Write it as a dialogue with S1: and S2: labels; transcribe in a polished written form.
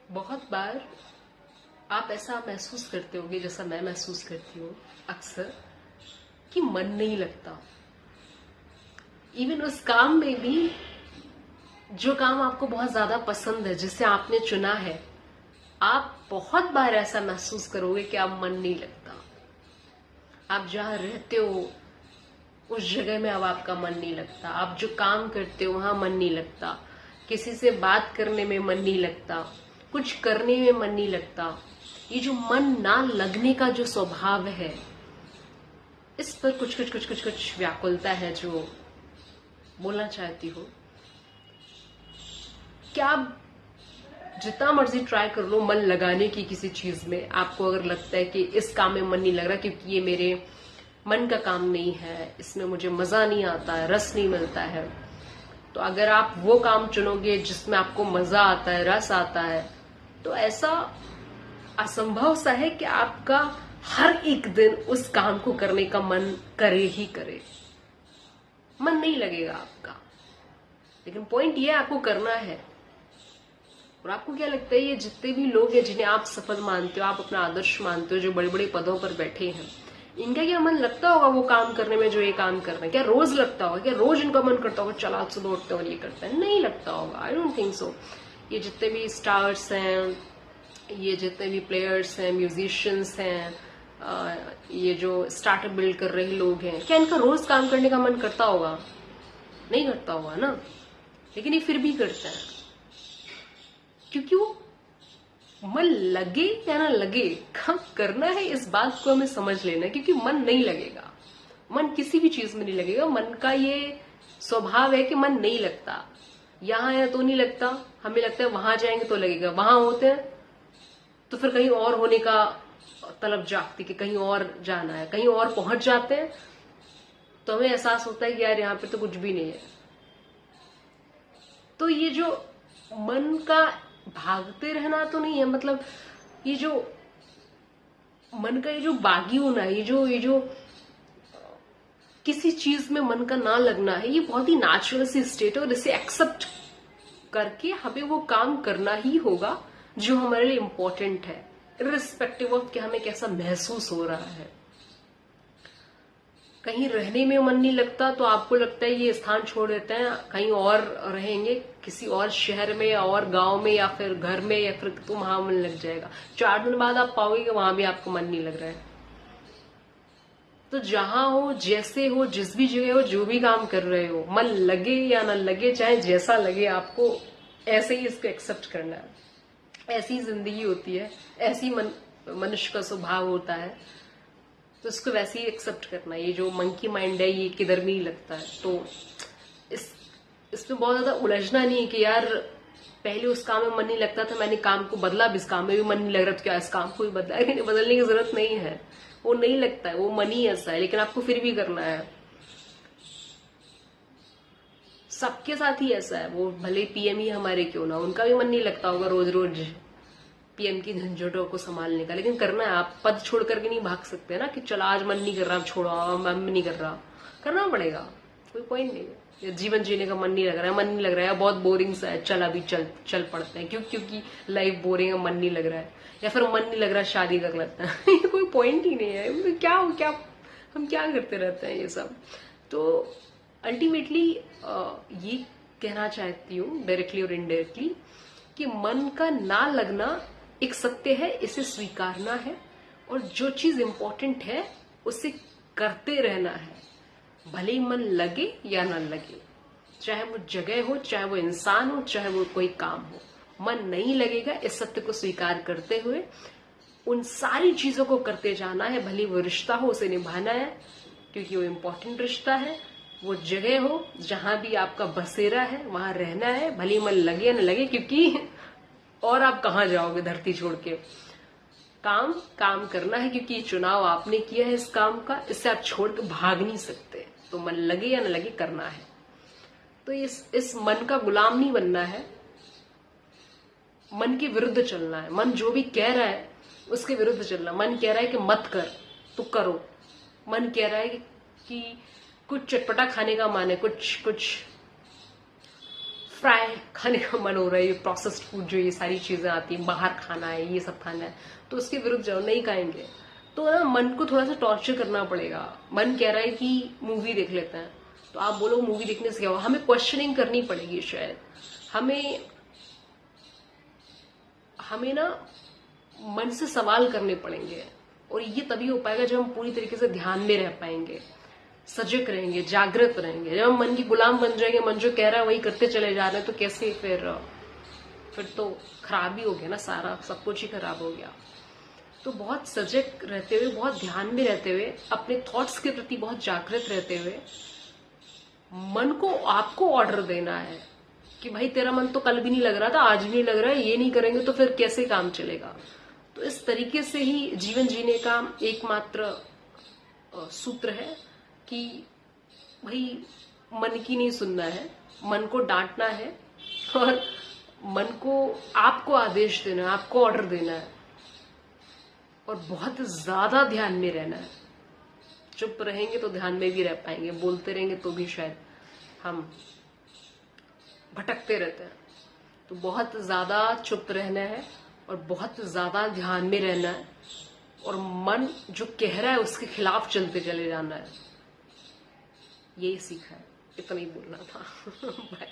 S1: बहुत बार आप ऐसा महसूस करते होंगे, जैसा मैं महसूस करती हूँ अक्सर, कि मन नहीं लगता। इवन उस काम में भी जो काम आपको बहुत ज्यादा पसंद है, जिसे आपने चुना है, आप बहुत बार ऐसा महसूस करोगे कि आप मन नहीं लगता। आप जहां रहते हो उस जगह में अब आपका मन नहीं लगता। आप जो काम करते हो वहां मन नहीं लगता। किसी से बात करने में मन नहीं लगता। कुछ करने में मन नहीं लगता। ये जो मन ना लगने का जो स्वभाव है, इस पर कुछ व्याकुलता है जो बोलना चाहती हूँ। क्या आप जितना मर्जी ट्राई कर लो मन लगाने की किसी चीज में, आपको अगर लगता है कि इस काम में मन नहीं लग रहा क्योंकि ये मेरे मन का काम नहीं है, इसमें मुझे मजा नहीं आता है, रस नहीं मिलता है, तो अगर आप वो काम चुनोगे जिसमें आपको मजा आता है, रस आता है, तो ऐसा असंभव सा है कि आपका हर एक दिन उस काम को करने का मन करे ही करे। मन नहीं लगेगा आपका, लेकिन पॉइंट ये आपको करना है। और आपको क्या लगता है, ये जितने भी लोग हैं जिन्हें आप सफल मानते हो, आप अपना आदर्श मानते हो, जो बड़े बड़े पदों पर बैठे हैं, इनका क्या मन लगता होगा वो काम करने में जो ये काम कर रहे हैं? क्या रोज लगता होगा? क्या रोज इनका मन करता होगा चला सुबह उठते और ये करता है? नहीं लगता होगा। I don't think so. ये जितने भी स्टार्स हैं, ये जितने भी प्लेयर्स हैं, म्यूजिशियंस हैं, ये जो स्टार्टअप बिल्ड कर रहे लोग हैं, क्या इनका रोज काम करने का मन करता होगा? नहीं करता होगा ना। लेकिन ये फिर भी करते हैं क्योंकि वो मन लगे या ना लगे, काम करना है, इस बात को हमें समझ लेना है। क्योंकि मन नहीं लगेगा, मन किसी भी चीज में नहीं लगेगा। मन का ये स्वभाव है कि मन नहीं लगता। यहां है तो नहीं लगता, हमें लगता है वहां जाएंगे तो लगेगा। वहां होते हैं तो फिर कहीं और होने का तलब जागती कि कहीं और जाना है। कहीं और पहुंच जाते हैं तो हमें एहसास होता है कि यार यहाँ पे तो कुछ भी नहीं है। तो ये जो मन का भागते रहना तो नहीं है, मतलब ये जो मन का ये जो बागी होना है, ये जो किसी चीज में मन का ना लगना है, ये बहुत ही नेचुरल सी स्टेट है। और इसे एक्सेप्ट करके हमें वो काम करना ही होगा जो हमारे लिए इम्पोर्टेंट है, इर्रिस्पेक्टिव ऑफ कि हमें कैसा महसूस हो रहा है। कहीं रहने में मन नहीं लगता तो आपको लगता है ये स्थान छोड़ देते हैं, कहीं और रहेंगे, किसी और शहर में या और गांव में या फिर घर में, या फिर तो वहां मन लग जाएगा। 4 दिन बाद आप पाओगे कि वहां भी आपको मन नहीं लग रहा है। तो जहां हो, जैसे हो, जिस भी जगह हो, जो भी काम कर रहे हो, मन लगे या ना लगे, चाहे जैसा लगे, आपको ऐसे ही इसको एक्सेप्ट करना है। ऐसी जिंदगी होती है, ऐसी मनुष्य का स्वभाव होता है, तो इसको वैसे ही एक्सेप्ट करना। ये जो मंकी माइंड है, ये किधर भी नहीं लगता है। तो इसमें बहुत ज्यादा उलझना नहीं है कि यार पहले उस काम में मन नहीं लगता था, मैंने काम को बदला, अब इस काम में भी मन नहीं लग रहा, तो क्या इस काम को भी बदला? बदलने की जरूरत नहीं है, वो नहीं लगता है, वो मन ही ऐसा है। लेकिन आपको फिर भी करना है। सबके साथ ही ऐसा है, वो भले पीएम ही हमारे क्यों ना, उनका भी मन नहीं लगता होगा रोज रोज पीएम की झंझटों को संभालने का। लेकिन करना है। आप पद छोड़ करके नहीं भाग सकते ना कि चला आज मन नहीं कर रहा, अब छोड़ो, मन नहीं कर रहा। करना पड़ेगा, कोई पॉइंट नहीं है। जीवन जीने का मन नहीं लग रहा है, मन नहीं लग रहा है, बहुत बोरिंग सा है, चल अभी चल पड़ते हैं। क्योंकि लाइफ बोरिंग है, मन नहीं लग रहा है, या फिर मन नहीं लग रहा शादी कर लेते हैं। ये कोई पॉइंट ही नहीं है। क्या हम क्या करते रहते हैं ये सब। तो अल्टीमेटली ये कहना चाहती हूँ डायरेक्टली और इनडायरेक्टली कि मन का ना लगना एक सत्य है, इसे स्वीकारना है। और जो चीज इंपॉर्टेंट है उसे करते रहना है, भले ही मन लगे या ना लगे। चाहे वो जगह हो, चाहे वो इंसान हो, चाहे वो कोई काम हो, मन नहीं लगेगा, इस सत्य को स्वीकार करते हुए उन सारी चीजों को करते जाना है। भले वो रिश्ता हो, उसे निभाना है क्योंकि वो इम्पोर्टेंट रिश्ता है। वो जगह हो जहां भी आपका बसेरा है, वहां रहना है, भले ही मन लगे या न लगे, क्योंकि और आप कहाँ जाओगे धरती छोड़ के। काम करना है क्योंकि ये चुनाव आपने किया है इस काम का, इससे आप छोड़ के भाग नहीं सकते। तो मन लगे या न लगे, करना है। तो इस मन का गुलाम नहीं बनना है, मन के विरुद्ध चलना है। मन जो भी कह रहा है उसके विरुद्ध चलना। मन कह रहा है कि मत कर, तो करो। मन कह रहा है कि कुछ चटपटा खाने का मन है, कुछ फ्राई खाने का मन हो रहा है, ये प्रोसेस्ड फूड जो ये सारी चीजें आती हैं, बाहर खाना है, ये सब खाना है, तो उसके विरुद्ध जाओ, नहीं खाएंगे। तो ना मन को थोड़ा सा टॉर्चर करना पड़ेगा। मन कह रहा है कि मूवी देख लेते हैं, तो आप बोलो मूवी देखने से क्या होगा, हमें क्वेश्चनिंग करनी पड़ेगी शायद, हमें ना मन से सवाल करने पड़ेंगे, और ये तभी हो पाएगा जब हम पूरी तरीके से ध्यान में रह पाएंगे, सजग रहेंगे, जागृत रहेंगे। जब हम मन की गुलाम बन जाएंगे, मन जो कह रहा है वही करते चले जा रहे हैं, तो कैसे फिर तो खराब ही हो गया ना, सारा सब कुछ ही खराब हो गया। तो बहुत सजग रहते हुए, बहुत ध्यान में रहते हुए, अपने थॉट्स के प्रति बहुत जागृत रहते हुए मन को आपको ऑर्डर देना है कि भाई तेरा मन तो कल भी नहीं लग रहा था, आज भी नहीं लग रहा है, ये नहीं करेंगे तो फिर कैसे काम चलेगा। तो इस तरीके से ही जीवन जीने का एकमात्र सूत्र है कि भाई मन की नहीं सुनना है, मन को डांटना है, और मन को आपको आदेश देना है, आपको ऑर्डर देना है, और बहुत ज्यादा ध्यान में रहना है। चुप रहेंगे तो ध्यान में भी रह पाएंगे, बोलते रहेंगे तो भी शायद हम भटकते रहते हैं। तो बहुत ज्यादा चुप रहना है और बहुत ज्यादा ध्यान में रहना है, और मन जो कह रहा है उसके खिलाफ चलते चले जाना है। यही सीखा है, इतना ही बोलना था। बाय।